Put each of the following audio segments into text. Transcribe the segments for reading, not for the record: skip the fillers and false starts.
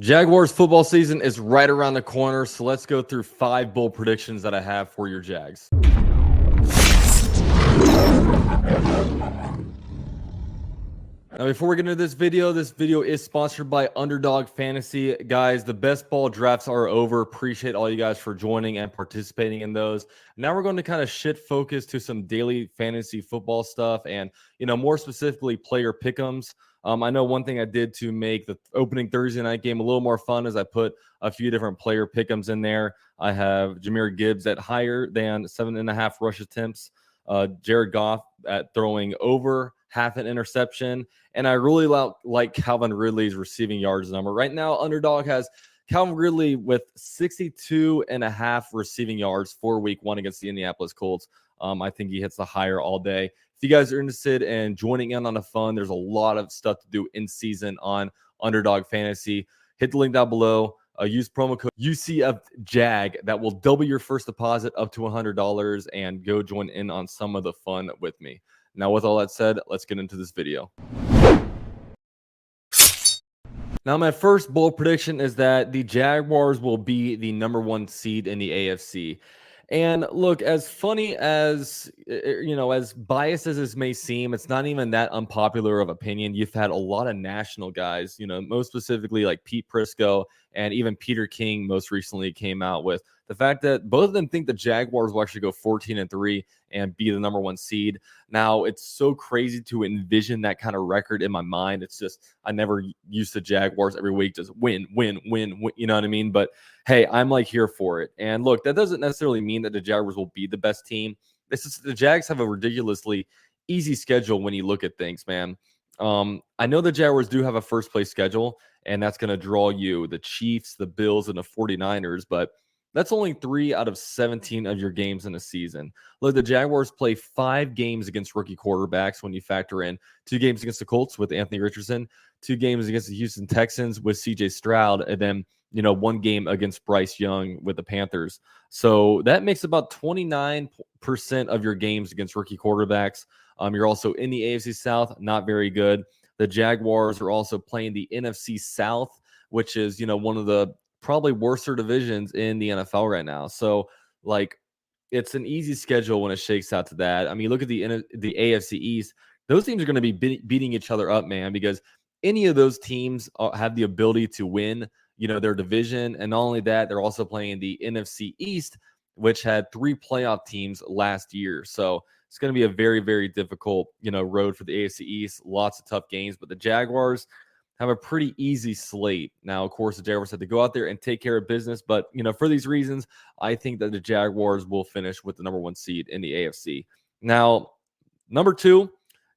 Jaguars football season is right around the corner, so let's go through 5 bold predictions that I have for your Jags. Now, before we get into this video is sponsored by Underdog Fantasy. Guys, the best ball drafts are over. Appreciate all you guys for joining and participating in those. Now we're going to kind of shift focus to some daily fantasy football stuff and, more specifically player pick'ems. I know one thing I did to make the opening Thursday night game a little more fun is I put a few different player pick'ems in there. I have Jahmyr Gibbs at higher than 7.5 rush attempts. Jared Goff at throwing over half an interception. And I really like Calvin Ridley's receiving yards number. Right now, Underdog has Calvin Ridley with 62.5 receiving yards for week 1 against the Indianapolis Colts. I think he hits the higher all day. If you guys are interested in joining in on the fun, there's a lot of stuff to do in season on Underdog Fantasy. Hit the link down below. Use promo code UCFJAG. That will double your first deposit up to $100 and go join in on some of the fun with me. Now, with all that said, let's get into this video. Now, my first bold prediction is that the Jaguars will be the #1 seed in the AFC. And look, as funny as, as biased as this may seem, it's not even that unpopular of opinion. You've had a lot of national guys, most specifically like Pete Prisco and even Peter King most recently came out with the fact that both of them think the Jaguars will actually go 14-3 and be the #1 seed. Now, it's so crazy to envision that kind of record in my mind. It's just, I never used to Jaguars every week, just win, win, win, win, you know what I mean? But hey, I'm like here for it. And look, that doesn't necessarily mean that the Jaguars will be the best team. This is the Jags have a ridiculously easy schedule when you look at things, man. I know the Jaguars do have a first place schedule, and that's going to draw you the Chiefs, the Bills, and the 49ers, but that's only 3 out of 17 of your games in a season. Look, the Jaguars play 5 games against rookie quarterbacks when you factor in 2 games against the Colts with Anthony Richardson, 2 games against the Houston Texans with CJ Stroud, and then 1 game against Bryce Young with the Panthers. So that makes about 29% of your games against rookie quarterbacks. You're also in the AFC South, not very good. The Jaguars are also playing the NFC South, which is, one of the probably worser divisions in the NFL right now. So, like, it's an easy schedule when it shakes out to that. I mean, look at the AFC East. Those teams are going to be beating each other up, man, because any of those teams have the ability to win, their division. And not only that, they're also playing the NFC East, which had 3 playoff teams last year. So it's going to be a very, very difficult, road for the AFC East. Lots of tough games, but the Jaguars have a pretty easy slate. Now, of course, the Jaguars have to go out there and take care of business. But, for these reasons, I think that the Jaguars will finish with the #1 seed in the AFC. Now, number 2,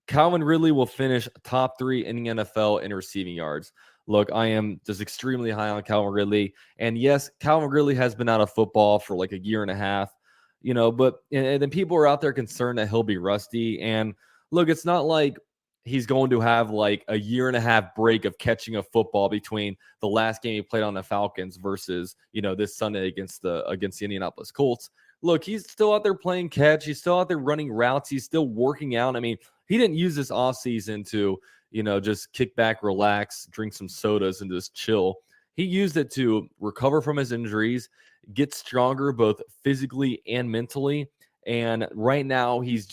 Calvin Ridley will finish top 3 in the NFL in receiving yards. Look, I am just extremely high on Calvin Ridley. And yes, Calvin Ridley has been out of football for like a year and a half, but and then people are out there concerned that he'll be rusty. And look, it's not like he's going to have like a year and a half break of catching a football between the last game he played on the Falcons versus, this Sunday against the Indianapolis Colts. Look, he's still out there playing catch. He's still out there running routes. He's still working out. I mean, he didn't use this offseason to, just kick back, relax, drink some sodas, and just chill. He used it to recover from his injuries, get stronger both physically and mentally. And right now, he's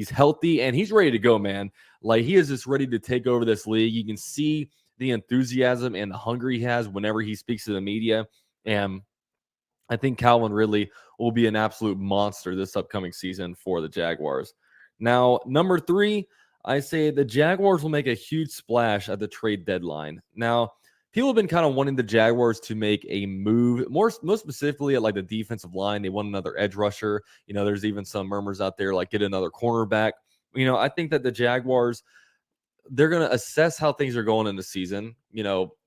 healthy and he's ready to go, man. Like, he is just ready to take over this league. You can see the enthusiasm and the hunger he has whenever he speaks to the media. And I think Calvin Ridley will be an absolute monster this upcoming season for the Jaguars. Now, number 3, I say the Jaguars will make a huge splash at the trade deadline. Now, people have been kind of wanting the Jaguars to make a move, most specifically at like the defensive line. They want another edge rusher. There's even some murmurs out there like get another cornerback. I think that the Jaguars, they're going to assess how things are going in the season.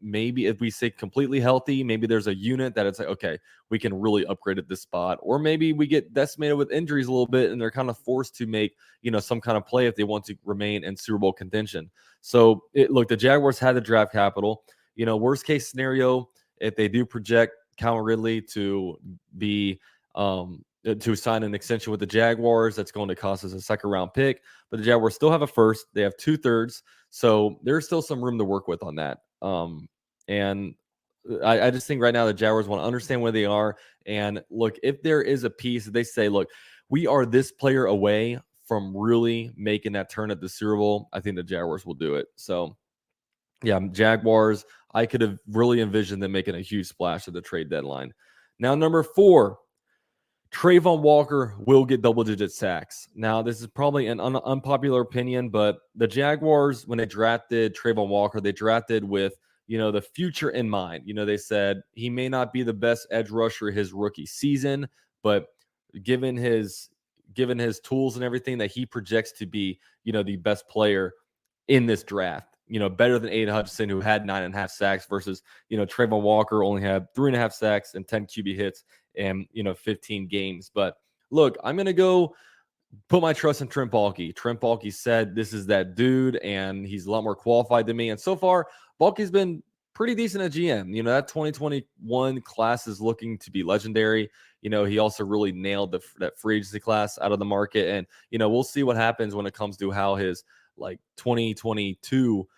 Maybe if we stay completely healthy, maybe there's a unit that it's like, okay, we can really upgrade at this spot. Or maybe we get decimated with injuries a little bit and they're kind of forced to make, some kind of play if they want to remain in Super Bowl contention. So, look, the Jaguars had the draft capital. Worst case scenario, if they do project Calvin Ridley to be to sign an extension with the Jaguars, that's going to cost us a 2nd-round pick. But the Jaguars still have a first. They have 2/3. So there's still some room to work with on that. And I just think right now the Jaguars want to understand where they are. And look, if there is a piece that they say, look, we are this player away from really making that turn at the Super Bowl, I think the Jaguars will do it. So, yeah, Jaguars, I could have really envisioned them making a huge splash at the trade deadline. Now, number 4, Trayvon Walker will get double-digit sacks. Now, this is probably an unpopular opinion, but the Jaguars, when they drafted Trayvon Walker, they drafted with, the future in mind. They said he may not be the best edge rusher his rookie season, but given his tools and everything, that he projects to be, the best player in this draft. Better than Aiden Hutchinson, who had 9.5 sacks, versus, Trayvon Walker only had 3.5 sacks and 10 QB hits in, 15 games. But look, I'm going to go put my trust in Trent Baalke. Trent Baalke said this is that dude, and he's a lot more qualified than me. And so far, Baalke's been pretty decent at GM. That 2021 class is looking to be legendary. He also really nailed that free agency class out of the market. And, we'll see what happens when it comes to how his 2022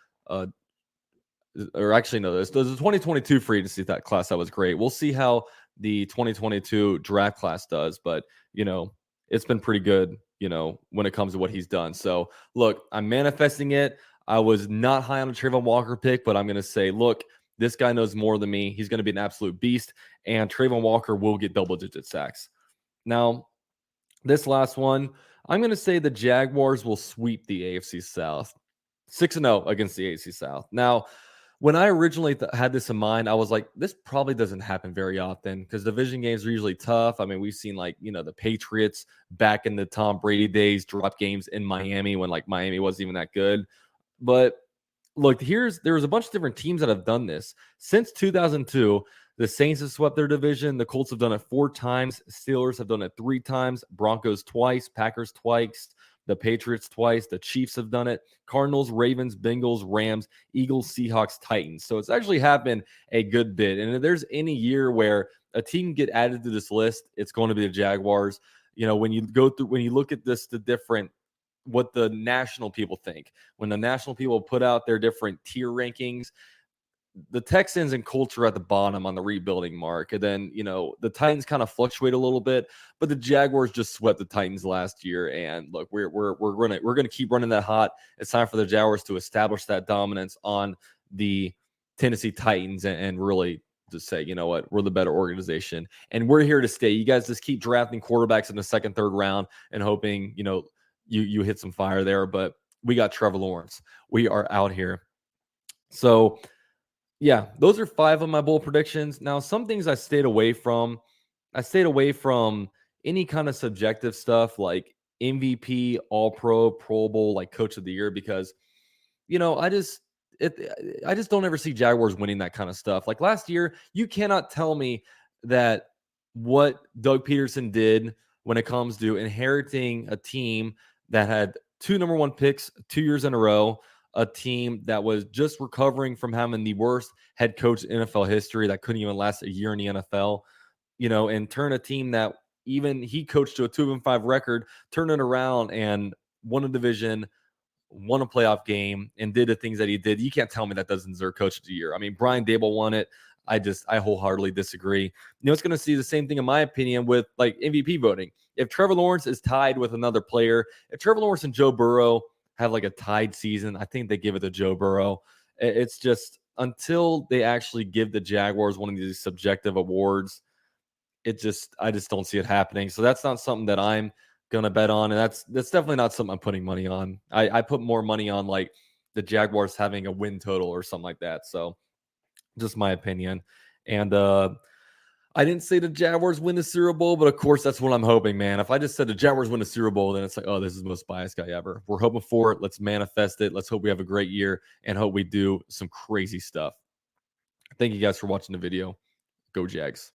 or actually no, there's a 2022 free agency class that was great. We'll see how the 2022 draft class does, but it's been pretty good, when it comes to what he's done. So look, I'm manifesting it. I was not high on a Trayvon Walker pick, but I'm going to say, look, this guy knows more than me. He's going to be an absolute beast, and Trayvon Walker will get double-digit sacks. Now, this last one, I'm going to say the Jaguars will sweep the AFC South. 6-0 against the AFC South. Now, when I originally had this in mind, I was like, this probably doesn't happen very often because division games are usually tough. I mean, we've seen the Patriots back in the Tom Brady days drop games in Miami when Miami wasn't even that good. But look, there's a bunch of different teams that have done this. Since 2002, the Saints have swept their division. The Colts have done it 4 times. Steelers have done it 3 times. Broncos twice. Packers twice. The Patriots twice. The Chiefs have done it. Cardinals, Ravens, Bengals, Rams, Eagles, Seahawks, Titans. So it's actually happened a good bit. And if there's any year where a team get added to this list, it's going to be the Jaguars. When you look at what the national people think, when the national people put out their different tier rankings, the Texans and Colts are at the bottom on the rebuilding mark. And then, the Titans kind of fluctuate a little bit, but the Jaguars just swept the Titans last year. And look, we're going to keep running that hot. It's time for the Jaguars to establish that dominance on the Tennessee Titans and really just say, you know what, we're the better organization and we're here to stay. You guys just keep drafting quarterbacks in the second, third round and hoping, you hit some fire there. But we got Trevor Lawrence. We are out here. So, yeah, those are 5 of my bold predictions. Now, some things I stayed away from. I stayed away from any kind of subjective stuff like MVP, All-Pro, Pro Bowl, Coach of the Year, because, I just don't ever see Jaguars winning that kind of stuff. Like last year, you cannot tell me that what Doug Peterson did when it comes to inheriting a team that had 2 number 1 picks 2 years in a row, a team that was just recovering from having the worst head coach in NFL history that couldn't even last a year in the NFL, and turn a team that even he coached to a 2-5 record, turn it around and won a division, won a playoff game, and did the things that he did. You can't tell me that doesn't deserve coach of the year. I mean, Brian Dable won it. I wholeheartedly disagree. It's going to see the same thing, in my opinion, with MVP voting. If Trevor Lawrence is tied with another player, if Trevor Lawrence and Joe Burrow have a tied season, I think they give it to Joe Burrow. It's just until they actually give the Jaguars one of these subjective awards, I just don't see it happening. So that's not something that I'm gonna bet on, and that's definitely not something I'm putting money on. I put more money on the Jaguars having a win total or something like that. So just my opinion. And I didn't say the Jaguars win the Super Bowl, but of course that's what I'm hoping, man. If I just said the Jaguars win the Super Bowl, then it's oh, this is the most biased guy ever. We're hoping for it. Let's manifest it. Let's hope we have a great year and hope we do some crazy stuff. Thank you guys for watching the video. Go Jags.